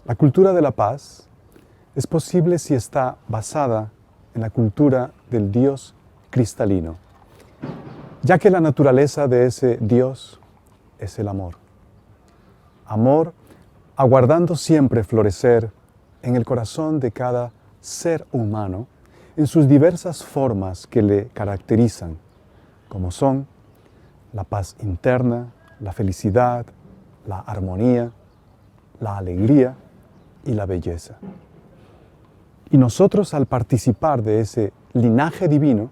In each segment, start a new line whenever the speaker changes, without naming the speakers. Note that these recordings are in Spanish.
La cultura de la paz es posible si está basada en la cultura del Dios cristalino, ya que la naturaleza de ese Dios es el amor. Amor aguardando siempre florecer en el corazón de cada ser humano en sus diversas formas que le caracterizan, como son la paz interna, la felicidad, la armonía, la alegría y la belleza. Y nosotros, al participar de ese linaje divino,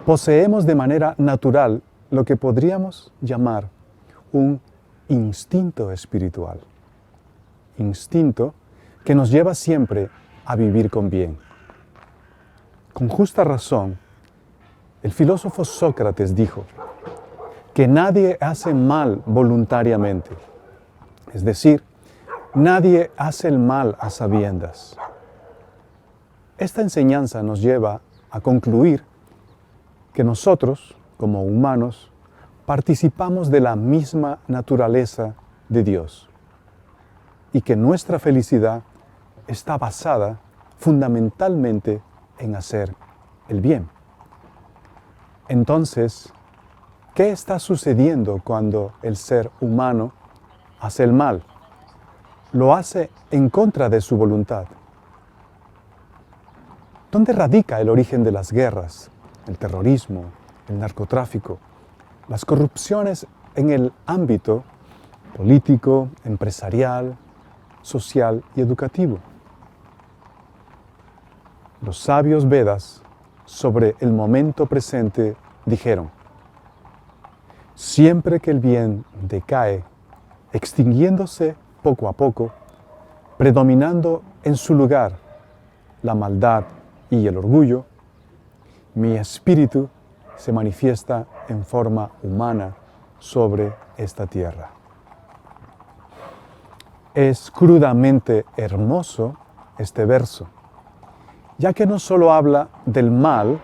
poseemos de manera natural lo que podríamos llamar un instinto espiritual. Instinto que nos lleva siempre a vivir con bien. Con justa razón, el filósofo Sócrates dijo que nadie hace mal voluntariamente. Es decir, nadie hace el mal a sabiendas. Esta enseñanza nos lleva a concluir que nosotros, como humanos, participamos de la misma naturaleza de Dios y que nuestra felicidad está basada fundamentalmente en hacer el bien. Entonces, ¿qué está sucediendo cuando el ser humano hace el mal? Lo hace en contra de su voluntad. ¿Dónde radica el origen de las guerras, el terrorismo, el narcotráfico, las corrupciones en el ámbito político, empresarial, social y educativo? Los sabios Vedas sobre el momento presente dijeron: siempre que el bien decae, extinguiéndose poco a poco, predominando en su lugar la maldad y el orgullo, mi espíritu se manifiesta en forma humana sobre esta tierra. Es crudamente hermoso este verso, ya que no solo habla del mal,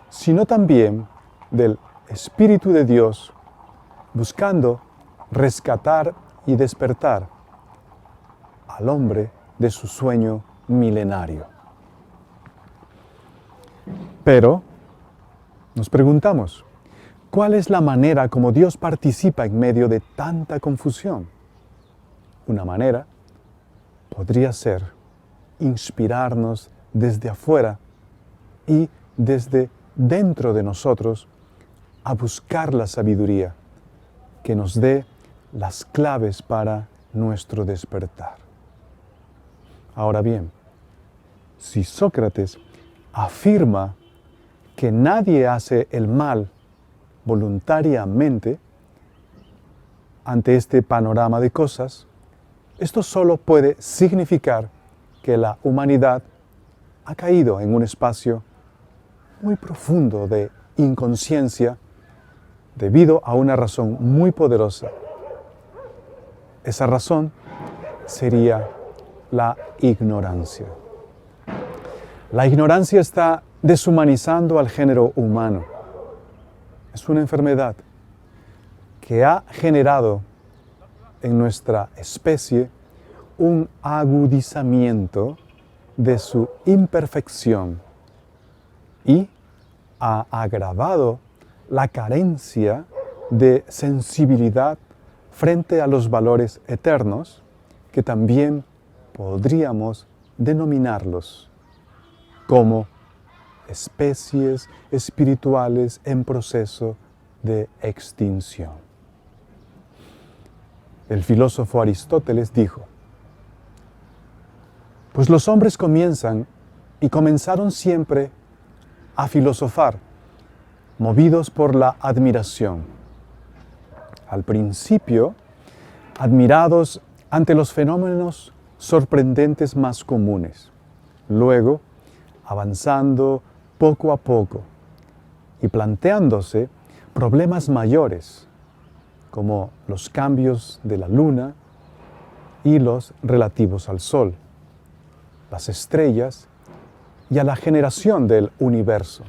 sino también del Espíritu de Dios buscando rescatar y despertar al hombre de su sueño milenario. Pero nos preguntamos, ¿cuál es la manera como Dios participa en medio de tanta confusión? Una manera podría ser inspirarnos desde afuera y desde dentro de nosotros a buscar la sabiduría que nos dé las claves para nuestro despertar. Ahora bien, si Sócrates afirma que nadie hace el mal voluntariamente ante este panorama de cosas, esto solo puede significar que la humanidad ha caído en un espacio muy profundo de inconsciencia debido a una razón muy poderosa. Esa razón sería la ignorancia. La ignorancia está deshumanizando al género humano. Es una enfermedad que ha generado en nuestra especie un agudizamiento de su imperfección y ha agravado la carencia de sensibilidad frente a los valores eternos que también podríamos denominarlos como especies espirituales en proceso de extinción. El filósofo Aristóteles dijo: pues los hombres comenzaron siempre a filosofar, movidos por la admiración. Al principio, admirados ante los fenómenos sorprendentes más comunes. Luego, avanzando poco a poco y planteándose problemas mayores, como los cambios de la luna y los relativos al sol, las estrellas y a la generación del universo.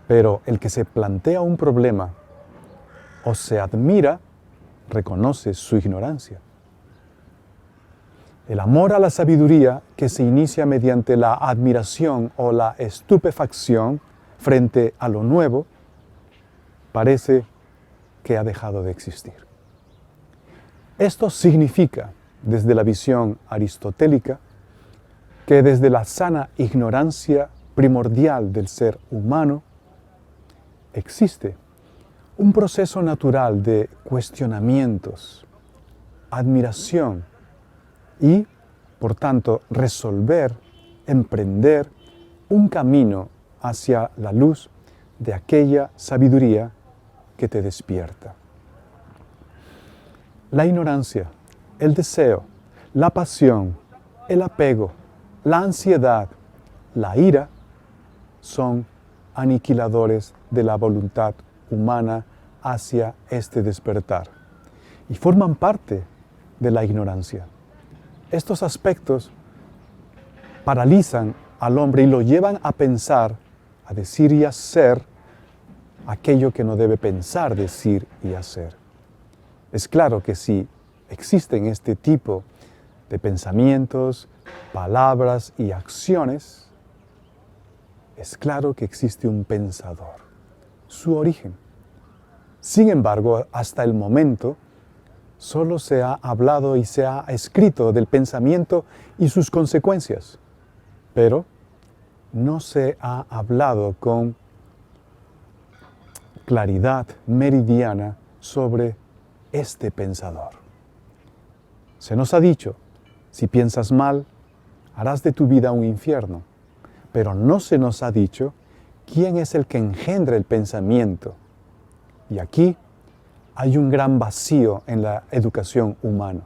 Pero el que se plantea un problema o se admira, reconoce su ignorancia. El amor a la sabiduría, que se inicia mediante la admiración o la estupefacción frente a lo nuevo, parece que ha dejado de existir. Esto significa, desde la visión aristotélica, que desde la sana ignorancia primordial del ser humano, existe un proceso natural de cuestionamientos, admiración y, por tanto, resolver, emprender un camino hacia la luz de aquella sabiduría que te despierta. La ignorancia, el deseo, la pasión, el apego, la ansiedad, la ira, son aniquiladores de la voluntad humana hacia este despertar y forman parte de la ignorancia. Estos aspectos paralizan al hombre y lo llevan a pensar, a decir y hacer aquello que no debe pensar, decir y hacer. Es claro que si existen este tipo de pensamientos, palabras y acciones, es claro que existe un pensador, su origen. Sin embargo, hasta el momento, solo se ha hablado y se ha escrito del pensamiento y sus consecuencias, pero no se ha hablado con claridad meridiana sobre este pensador. Se nos ha dicho, si piensas mal, harás de tu vida un infierno, pero no se nos ha dicho quién es el que engendra el pensamiento. Y aquí hay un gran vacío en la educación humana,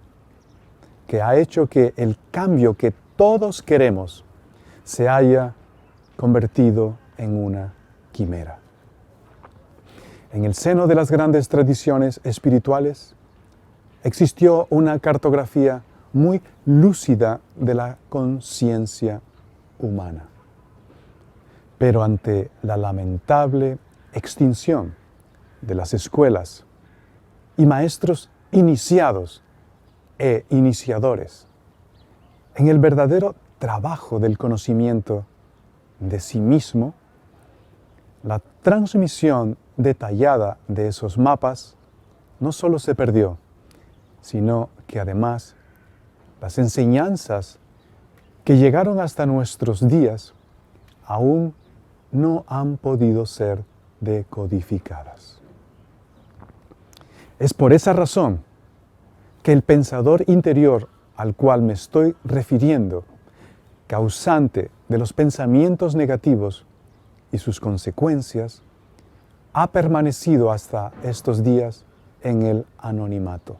que ha hecho que el cambio que todos queremos se haya convertido en una quimera. En el seno de las grandes tradiciones espirituales existió una cartografía muy lúcida de la conciencia humana. Pero ante la lamentable extinción de las escuelas y maestros iniciados e iniciadores en el verdadero trabajo del conocimiento de sí mismo, la transmisión detallada de esos mapas no solo se perdió, sino que además las enseñanzas que llegaron hasta nuestros días aún no han podido ser decodificadas. Es por esa razón que el pensador interior al cual me estoy refiriendo, causante de los pensamientos negativos y sus consecuencias, ha permanecido hasta estos días en el anonimato.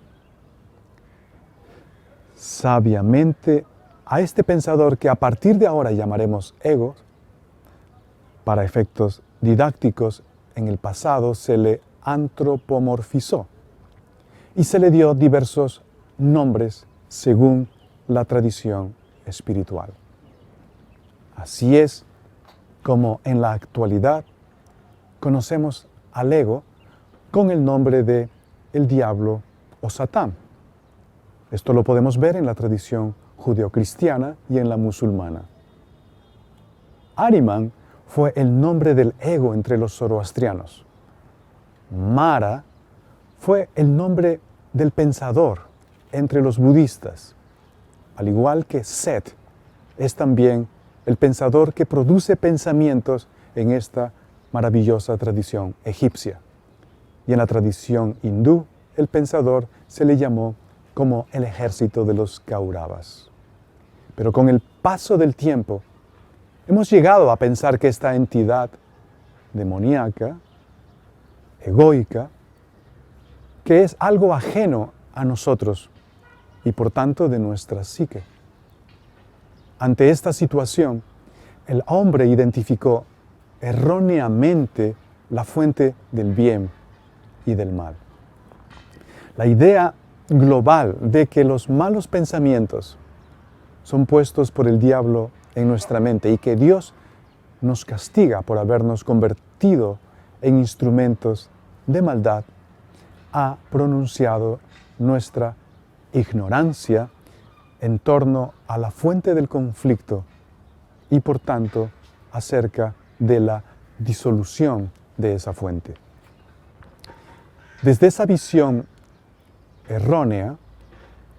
Sabiamente, a este pensador que a partir de ahora llamaremos ego, para efectos didácticos, en el pasado se le antropomorfizó y se le dio diversos nombres según la tradición espiritual. Así es como en la actualidad conocemos al ego con el nombre de el diablo o Satán. Esto lo podemos ver en la tradición judeocristiana y en la musulmana. Ahriman fue el nombre del ego entre los zoroastrianos. Mara fue el nombre del pensador entre los budistas, al igual que Set es también el pensador que produce pensamientos en esta maravillosa tradición egipcia. Y en la tradición hindú, el pensador se le llamó como el ejército de los Kauravas. Pero con el paso del tiempo, hemos llegado a pensar que esta entidad demoníaca, egoica, que es algo ajeno a nosotros y por tanto de nuestra psique. Ante esta situación, el hombre identificó erróneamente la fuente del bien y del mal. La idea global de que los malos pensamientos son puestos por el diablo en nuestra mente y que Dios nos castiga por habernos convertido en instrumentos de maldad, ha pronunciado nuestra ignorancia en torno a la fuente del conflicto y por tanto acerca de la disolución de esa fuente. Desde esa visión errónea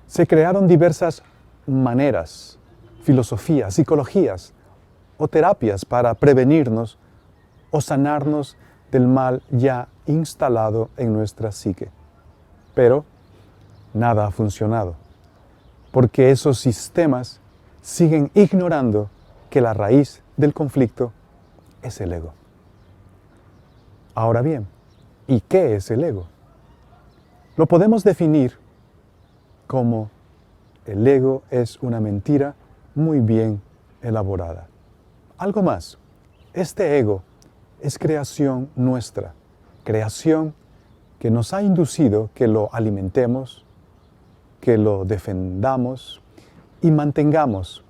se crearon diversas maneras, filosofías, psicologías o terapias para prevenirnos o sanarnos del mal ya instalado en nuestra psique. Pero nada ha funcionado, porque esos sistemas siguen ignorando que la raíz del conflicto es el ego. Ahora bien, ¿y qué es el ego? Lo podemos definir como el ego es una mentira muy bien elaborada. Algo más, este ego es creación nuestra, creación que nos ha inducido que lo alimentemos, que lo defendamos y mantengamos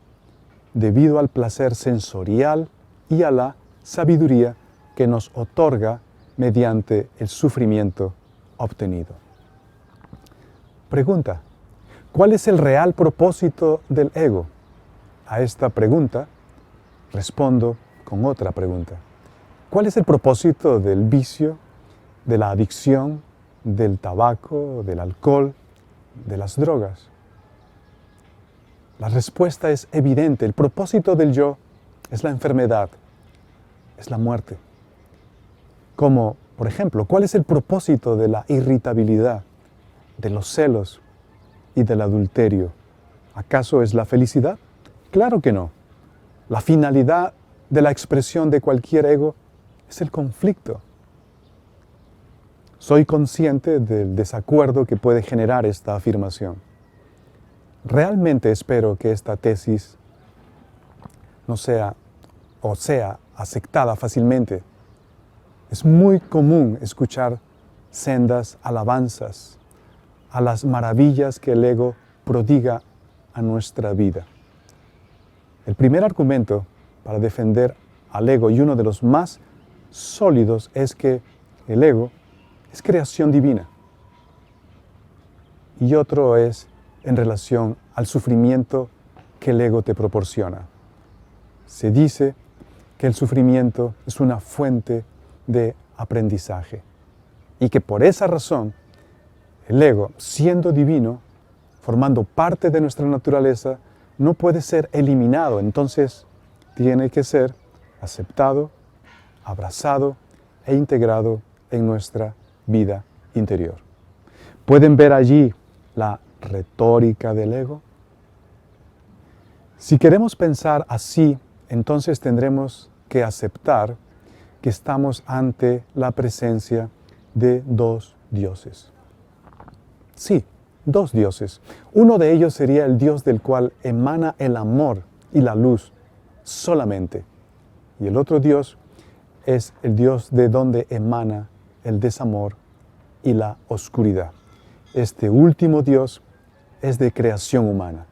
debido al placer sensorial y a la sabiduría que nos otorga mediante el sufrimiento obtenido. Pregunta: ¿cuál es el real propósito del ego? A esta pregunta respondo con otra pregunta. ¿Cuál es el propósito del vicio, de la adicción, del tabaco, del alcohol, de las drogas? La respuesta es evidente. El propósito del yo es la enfermedad, es la muerte. Como, por ejemplo, ¿cuál es el propósito de la irritabilidad, de los celos y del adulterio? ¿Acaso es la felicidad? Claro que no. La finalidad de la expresión de cualquier ego es el conflicto. Soy consciente del desacuerdo que puede generar esta afirmación. Realmente espero que esta tesis no sea aceptada fácilmente. Es muy común escuchar sendas alabanzas a las maravillas que el ego prodiga a nuestra vida. El primer argumento para defender al ego, y uno de los más sólidos, es que el ego es creación divina. Y otro es en relación al sufrimiento que el ego te proporciona. Se dice que el sufrimiento es una fuente de aprendizaje y que por esa razón el ego, siendo divino, formando parte de nuestra naturaleza, no puede ser eliminado. Entonces tiene que ser aceptado, abrazado e integrado en nuestra vida interior. ¿Pueden ver allí la retórica del ego? Si queremos pensar así, entonces tendremos que aceptar que estamos ante la presencia de dos dioses. Sí, dos dioses. Uno de ellos sería el Dios del cual emana el amor y la luz solamente. Y el otro Dios es el Dios de donde emana el desamor y la oscuridad. Este último Dios es de creación humana.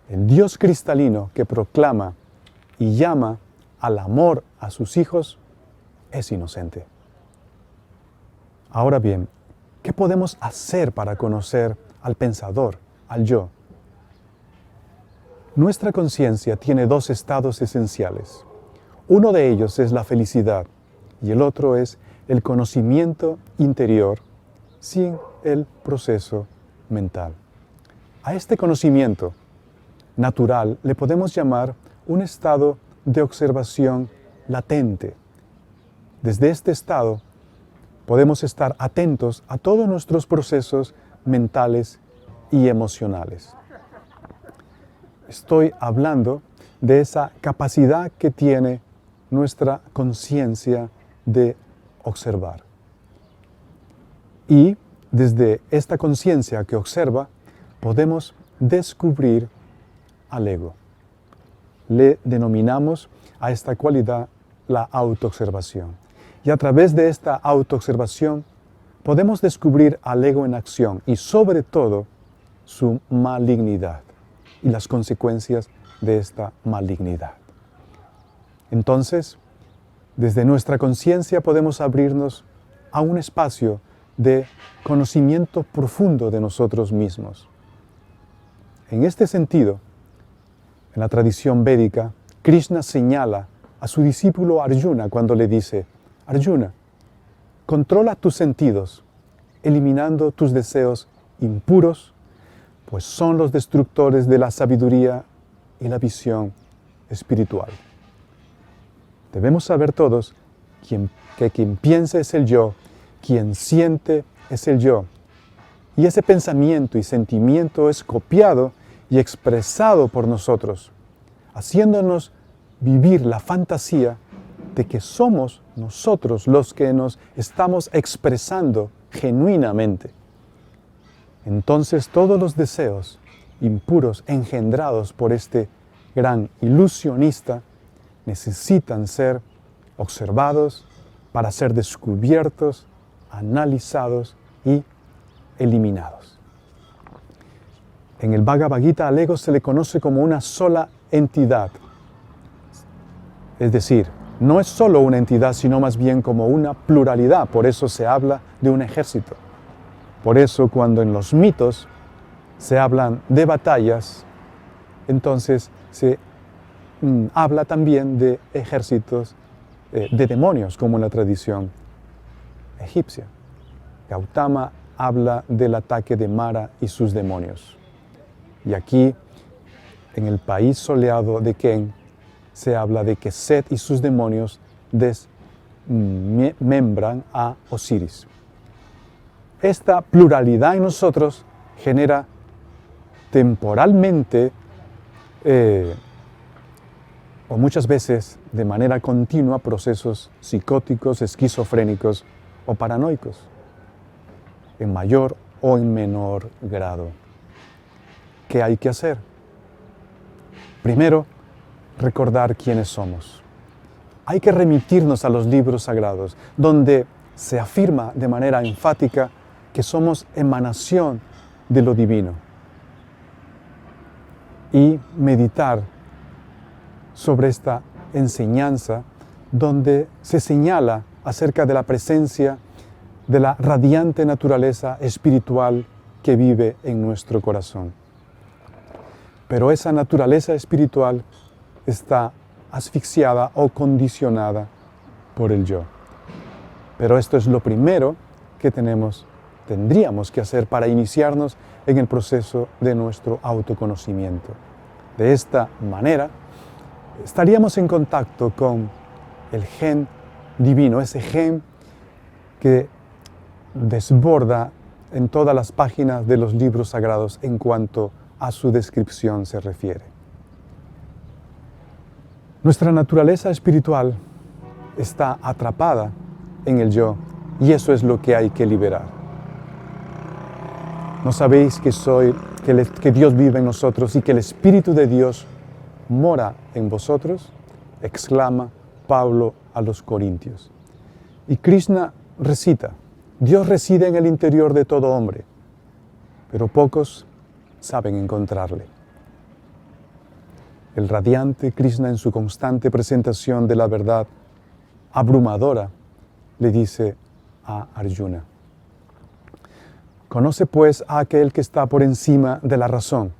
El Dios cristalino que proclama y llama al amor a sus hijos es inocente. Ahora bien, ¿qué podemos hacer para conocer al pensador, al yo? Nuestra conciencia tiene dos estados esenciales. Uno de ellos es la felicidad y el otro es el conocimiento interior sin el proceso mental. A este conocimiento natural le podemos llamar un estado de observación latente. Desde este estado podemos estar atentos a todos nuestros procesos mentales y emocionales. Estoy hablando de esa capacidad que tiene nuestra conciencia de observar. Y desde esta conciencia que observa, podemos descubrir al ego. Le denominamos a esta cualidad la autoobservación. Y a través de esta autoobservación podemos descubrir al ego en acción y sobre todo su malignidad y las consecuencias de esta malignidad. Entonces, desde nuestra conciencia podemos abrirnos a un espacio de conocimiento profundo de nosotros mismos. En este sentido, en la tradición védica, Krishna señala a su discípulo Arjuna cuando le dice: Arjuna, controla tus sentidos, eliminando tus deseos impuros, pues son los destructores de la sabiduría y la visión espiritual. Debemos saber todos que quien piensa es el yo, quien siente es el yo. Y ese pensamiento y sentimiento es copiado y expresado por nosotros, haciéndonos vivir la fantasía de que somos nosotros los que nos estamos expresando genuinamente. Entonces todos los deseos impuros engendrados por este gran ilusionista necesitan ser observados para ser descubiertos, analizados y eliminados. En el Bhagavad Gita al ego se le conoce como una sola entidad. Es decir, no es solo una entidad, sino más bien como una pluralidad. Por eso se habla de un ejército. Por eso cuando en los mitos se hablan de batallas, entonces se habla también de ejércitos de demonios, como en la tradición egipcia. Gautama habla del ataque de Mara y sus demonios. Y aquí, en el país soleado de Ken, se habla de que Set y sus demonios desmembran a Osiris. Esta pluralidad en nosotros genera temporalmente o muchas veces de manera continua procesos psicóticos, esquizofrénicos o paranoicos, en mayor o en menor grado. ¿Qué hay que hacer? Primero, recordar quiénes somos. Hay que remitirnos a los libros sagrados, donde se afirma de manera enfática que somos emanación de lo divino. Y meditar sobre esta enseñanza donde se señala acerca de la presencia de la radiante naturaleza espiritual que vive en nuestro corazón. Pero esa naturaleza espiritual está asfixiada o condicionada por el yo. Pero esto es lo primero que tendríamos que hacer para iniciarnos en el proceso de nuestro autoconocimiento. De esta manera, estaríamos en contacto con el gen divino, ese gen que desborda en todas las páginas de los libros sagrados en cuanto a su descripción se refiere. Nuestra naturaleza espiritual está atrapada en el yo y eso es lo que hay que liberar. ¿No sabéis que Dios vive en nosotros y que el Espíritu de Dios mora en vosotros? Exclama Pablo a los Corintios. Y Krishna recita: Dios reside en el interior de todo hombre, pero pocos saben encontrarle. El radiante Krishna, en su constante presentación de la verdad abrumadora, le dice a Arjuna: conoce pues a aquel que está por encima de la razón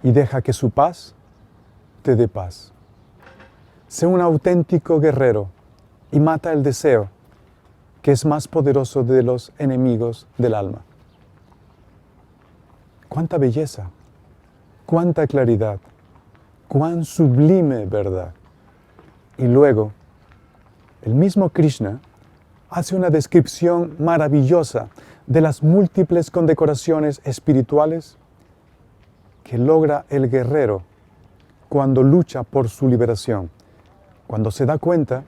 y deja que su paz te dé paz. Sé un auténtico guerrero y mata el deseo, que es más poderoso de los enemigos del alma. ¡Cuánta belleza! ¡Cuánta claridad! ¡Cuán sublime verdad! Y luego, el mismo Krishna hace una descripción maravillosa de las múltiples condecoraciones espirituales que logra el guerrero cuando lucha por su liberación, cuando se da cuenta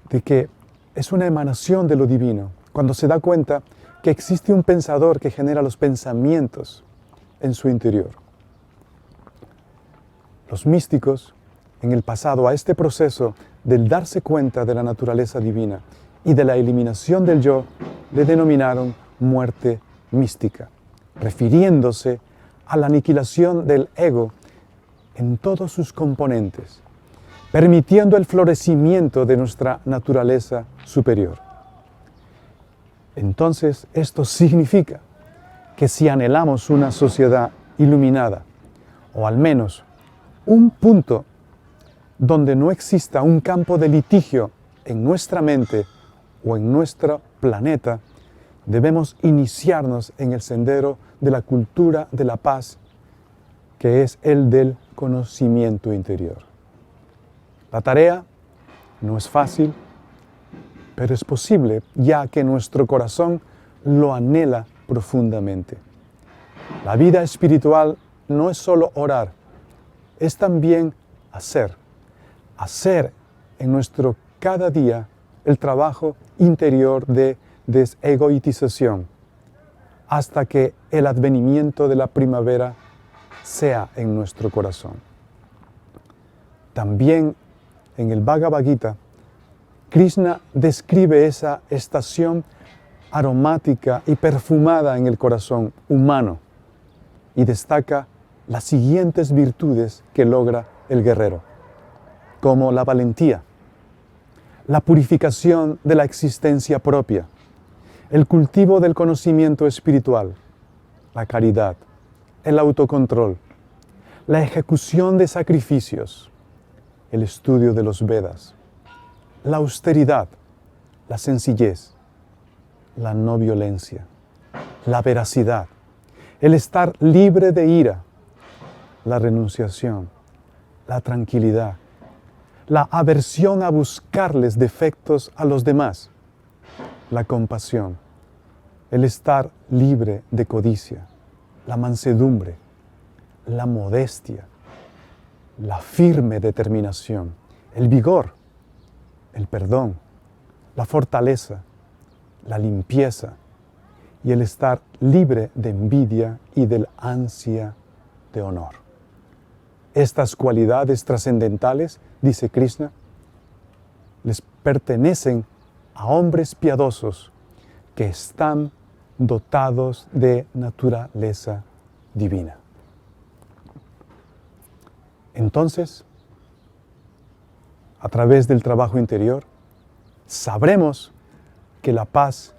de que es una emanación de lo divino, cuando se da cuenta que existe un pensador que genera los pensamientos en su interior. Los místicos, en el pasado, a este proceso del darse cuenta de la naturaleza divina y de la eliminación del yo, le denominaron muerte mística, refiriéndose a la aniquilación del ego en todos sus componentes, permitiendo el florecimiento de nuestra naturaleza superior. Entonces, esto significa que si anhelamos una sociedad iluminada, o al menos un punto donde no exista un campo de litigio en nuestra mente o en nuestro planeta, debemos iniciarnos en el sendero de la cultura de la paz, que es el del conocimiento interior. La tarea no es fácil, pero es posible, ya que nuestro corazón lo anhela profundamente. La vida espiritual no es solo orar, es también hacer en nuestro cada día el trabajo interior de desegoitización, hasta que el advenimiento de la primavera sea en nuestro corazón. También en el Bhagavad Gita, Krishna describe esa estación aromática y perfumada en el corazón humano y destaca las siguientes virtudes que logra el guerrero, como la valentía, la purificación de la existencia propia, el cultivo del conocimiento espiritual, la caridad, el autocontrol, la ejecución de sacrificios, el estudio de los Vedas, la austeridad, la sencillez, la no violencia, la veracidad, el estar libre de ira, la renunciación, la tranquilidad, la aversión a buscarles defectos a los demás, la compasión, el estar libre de codicia, la mansedumbre, la modestia, la firme determinación, el vigor, el perdón, la fortaleza, la limpieza y el estar libre de envidia y del ansia de honor. Estas cualidades trascendentales, dice Krishna, les pertenecen a hombres piadosos que están dotados de naturaleza divina. Entonces, a través del trabajo interior, sabremos que la paz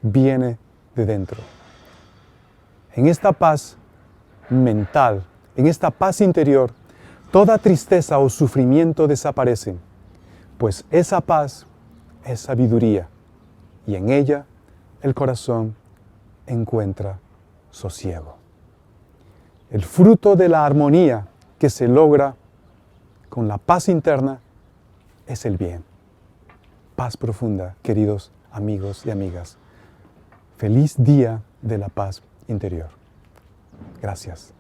viene de dentro. En esta paz mental, en esta paz interior, toda tristeza o sufrimiento desaparecen, pues esa paz es sabiduría y en ella el corazón encuentra sosiego. El fruto de la armonía que se logra con la paz interna es el bien. Paz profunda, queridos amigos y amigas. Feliz día de la paz interior. Gracias.